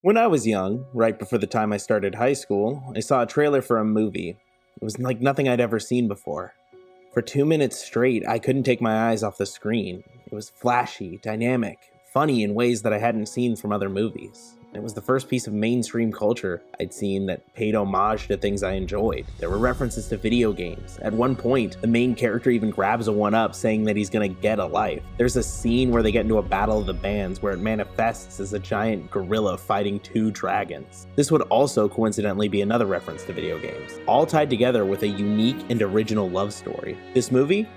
When I was young, right before the time I started high school, I saw a trailer for a movie. It was like nothing I'd ever seen before. For 2 minutes straight, I couldn't take my eyes off the screen. It was flashy, dynamic, funny in ways that I hadn't seen from other movies. It was the first piece of mainstream culture I'd seen that paid homage to things I enjoyed. There were references to video games. At one point, the main character even grabs a one-up saying that he's gonna get a life. There's a scene where they get into a battle of the bands where it manifests as a giant gorilla fighting two dragons. This would also coincidentally be another reference to video games, all tied together with a unique and original love story. This movie?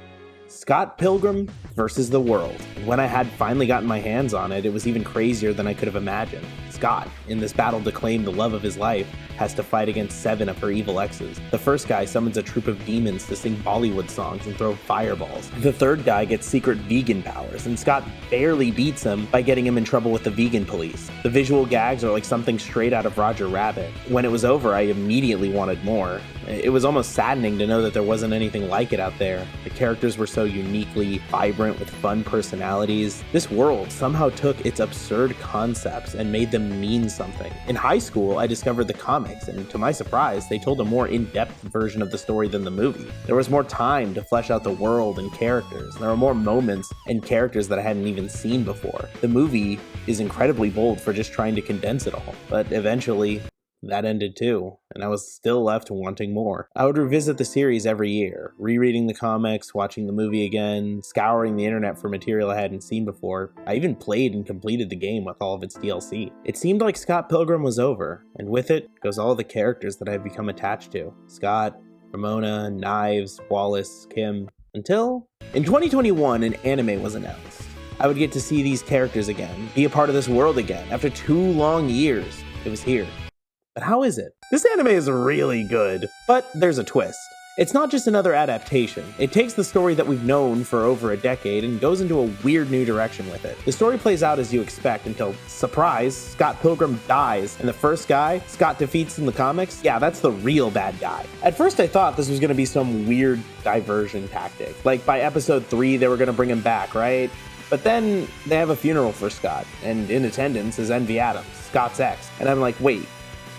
Scott Pilgrim versus the World. When I had finally gotten my hands on it, it was even crazier than I could have imagined. Scott, in this battle to claim the love of his life, has to fight against 7 of her evil exes. The first guy summons a troupe of demons to sing Bollywood songs and throw fireballs. The third guy gets secret vegan powers, and Scott barely beats him by getting him in trouble with the vegan police. The visual gags are like something straight out of Roger Rabbit. When it was over, I immediately wanted more. It was almost saddening to know that there wasn't anything like it out there. The characters were so uniquely vibrant with fun personalities. This world somehow took its absurd concepts and made them mean something. In high school, I discovered the comics, and to my surprise, they told a more in-depth version of the story than the movie. There was more time to flesh out the world and characters. There were more moments and characters that I hadn't even seen before. The movie is incredibly bold for just trying to condense it all, but eventually, that ended too, and I was still left wanting more. I would revisit the series every year, rereading the comics, watching the movie again, scouring the internet for material I hadn't seen before. I even played and completed the game with all of its DLC. It seemed like Scott Pilgrim was over, and with it goes all the characters that I've become attached to. Scott, Ramona, Knives, Wallace, Kim, until in 2021 an anime was announced. I would get to see these characters again, be a part of this world again. After 2 long years, it was here. But how is it? This anime is really good, but there's a twist. It's not just another adaptation. It takes the story that we've known for over a decade and goes into a weird new direction with it. The story plays out as you expect until, surprise, Scott Pilgrim dies, and the first guy Scott defeats in the comics, yeah, that's the real bad guy. At first I thought this was gonna be some weird diversion tactic. Like by episode 3, they were gonna bring him back, right? But then they have a funeral for Scott, and in attendance is Envy Adams, Scott's ex. And I'm like, wait,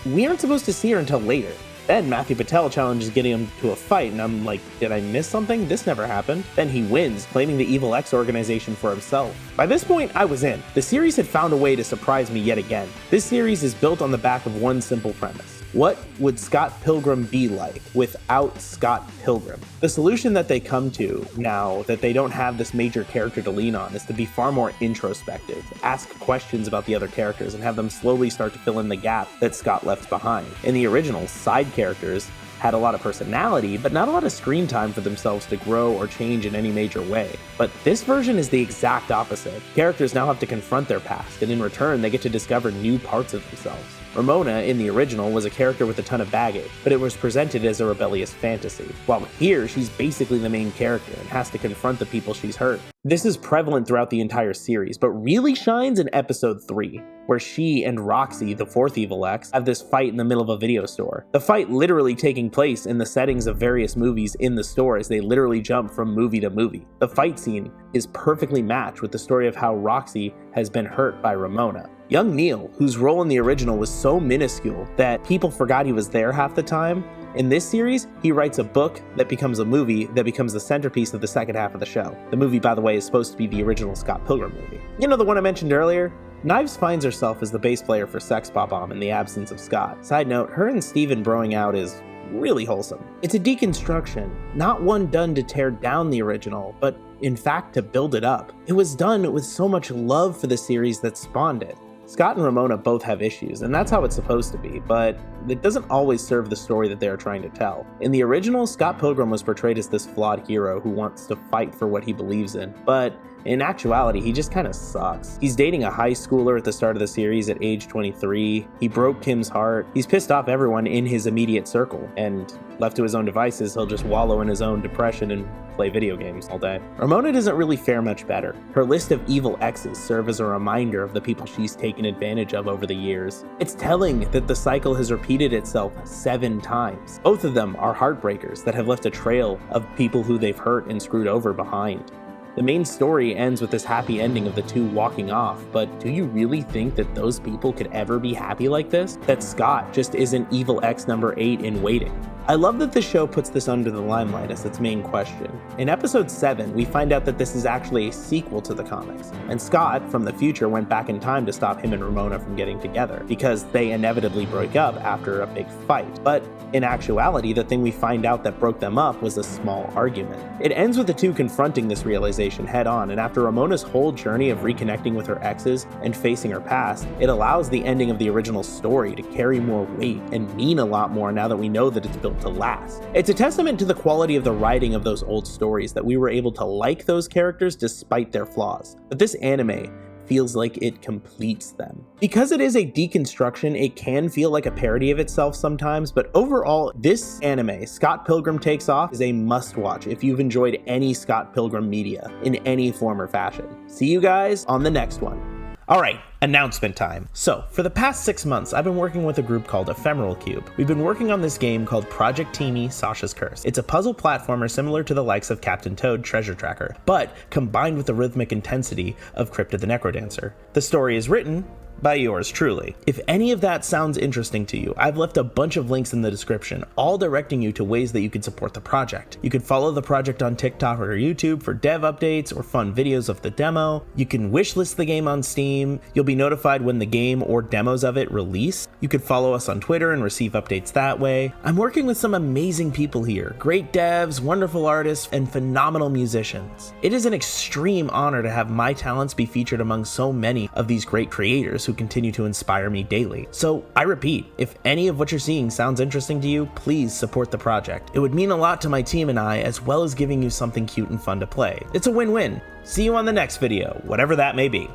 we aren't supposed to see her until later. Then Matthew Patel challenges getting him to a fight, and I'm like, did I miss something? This never happened. Then he wins, claiming the Evil X organization for himself. By this point, I was in. The series had found a way to surprise me yet again. This series is built on the back of one simple premise. What would Scott Pilgrim be like without Scott Pilgrim? The solution that they come to now that they don't have this major character to lean on is to be far more introspective, ask questions about the other characters, and have them slowly start to fill in the gap that Scott left behind. In the original, side characters had a lot of personality, but not a lot of screen time for themselves to grow or change in any major way. But this version is the exact opposite. Characters now have to confront their past, and in return, they get to discover new parts of themselves. Ramona, in the original, was a character with a ton of baggage, but it was presented as a rebellious fantasy. While here, she's basically the main character and has to confront the people she's hurt. This is prevalent throughout the entire series, but really shines in episode 3, where she and Roxy, the 4th Evil X, have this fight in the middle of a video store. The fight literally taking place in the settings of various movies in the store as they literally jump from movie to movie. The fight scene is perfectly matched with the story of how Roxy has been hurt by Ramona. Young Neil, whose role in the original was so minuscule that people forgot he was there half the time, in this series, he writes a book that becomes a movie that becomes the centerpiece of the second half of the show. The movie, by the way, is supposed to be the original Scott Pilgrim movie. You know the one I mentioned earlier? Knives finds herself as the bass player for Sex Bob-omb in the absence of Scott. Side note, her and Steven broing out is really wholesome. It's a deconstruction, not one done to tear down the original, but in fact to build it up. It was done with so much love for the series that spawned it. Scott and Ramona both have issues, and that's how it's supposed to be, but it doesn't always serve the story that they are trying to tell. In the original, Scott Pilgrim was portrayed as this flawed hero who wants to fight for what he believes in, but in actuality, he just kind of sucks. He's dating a high schooler at the start of the series at age 23. He broke Kim's heart. He's pissed off everyone in his immediate circle, and left to his own devices, he'll just wallow in his own depression and play video games all day. Ramona doesn't really fare much better. Her list of evil exes serve as a reminder of the people she's taken advantage of over the years. It's telling that the cycle has repeated itself 7 times. Both of them are heartbreakers that have left a trail of people who they've hurt and screwed over behind. The main story ends with this happy ending of the two walking off, but do you really think that those people could ever be happy like this? That Scott just isn't evil X number 8 in waiting? I love that the show puts this under the limelight as its main question. In episode 7, we find out that this is actually a sequel to the comics, and Scott from the future went back in time to stop him and Ramona from getting together, because they inevitably broke up after a big fight. But in actuality, the thing we find out that broke them up was a small argument. It ends with the two confronting this realization head on, and after Ramona's whole journey of reconnecting with her exes and facing her past, it allows the ending of the original story to carry more weight and mean a lot more now that we know that it's built to last. It's a testament to the quality of the writing of those old stories that we were able to like those characters despite their flaws. But this anime feels like it completes them. Because it is a deconstruction, it can feel like a parody of itself sometimes, but overall, this anime, Scott Pilgrim Takes Off, is a must-watch if you've enjoyed any Scott Pilgrim media in any form or fashion. See you guys on the next one. Alright, announcement time. So, for the past 6 months, I've been working with a group called Ephemeral Cube. We've been working on this game called Project Teeny Sasha's Curse. It's a puzzle platformer similar to the likes of Captain Toad Treasure Tracker, but combined with the rhythmic intensity of Cryptid the Necrodancer. The story is written by yours truly. If any of that sounds interesting to you, I've left a bunch of links in the description, all directing you to ways that you can support the project. You can follow the project on TikTok or YouTube for dev updates or fun videos of the demo. You can wishlist the game on Steam. You'll be notified when the game or demos of it release. You could follow us on Twitter and receive updates that way. I'm working with some amazing people here, great devs, wonderful artists, and phenomenal musicians. It is an extreme honor to have my talents be featured among so many of these great creators who continue to inspire me daily. So I repeat, if any of what you're seeing sounds interesting to you, please support the project. It would mean a lot to my team and I, as well as giving you something cute and fun to play. It's a win-win. See you on the next video, whatever that may be.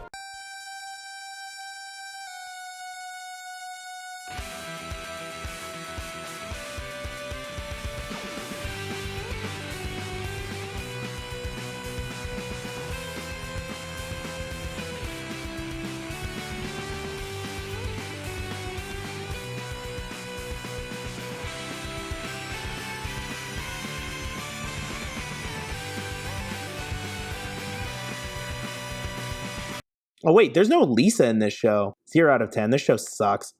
Oh wait, there's no Lisa in this show. 0 out of 10. This show sucks.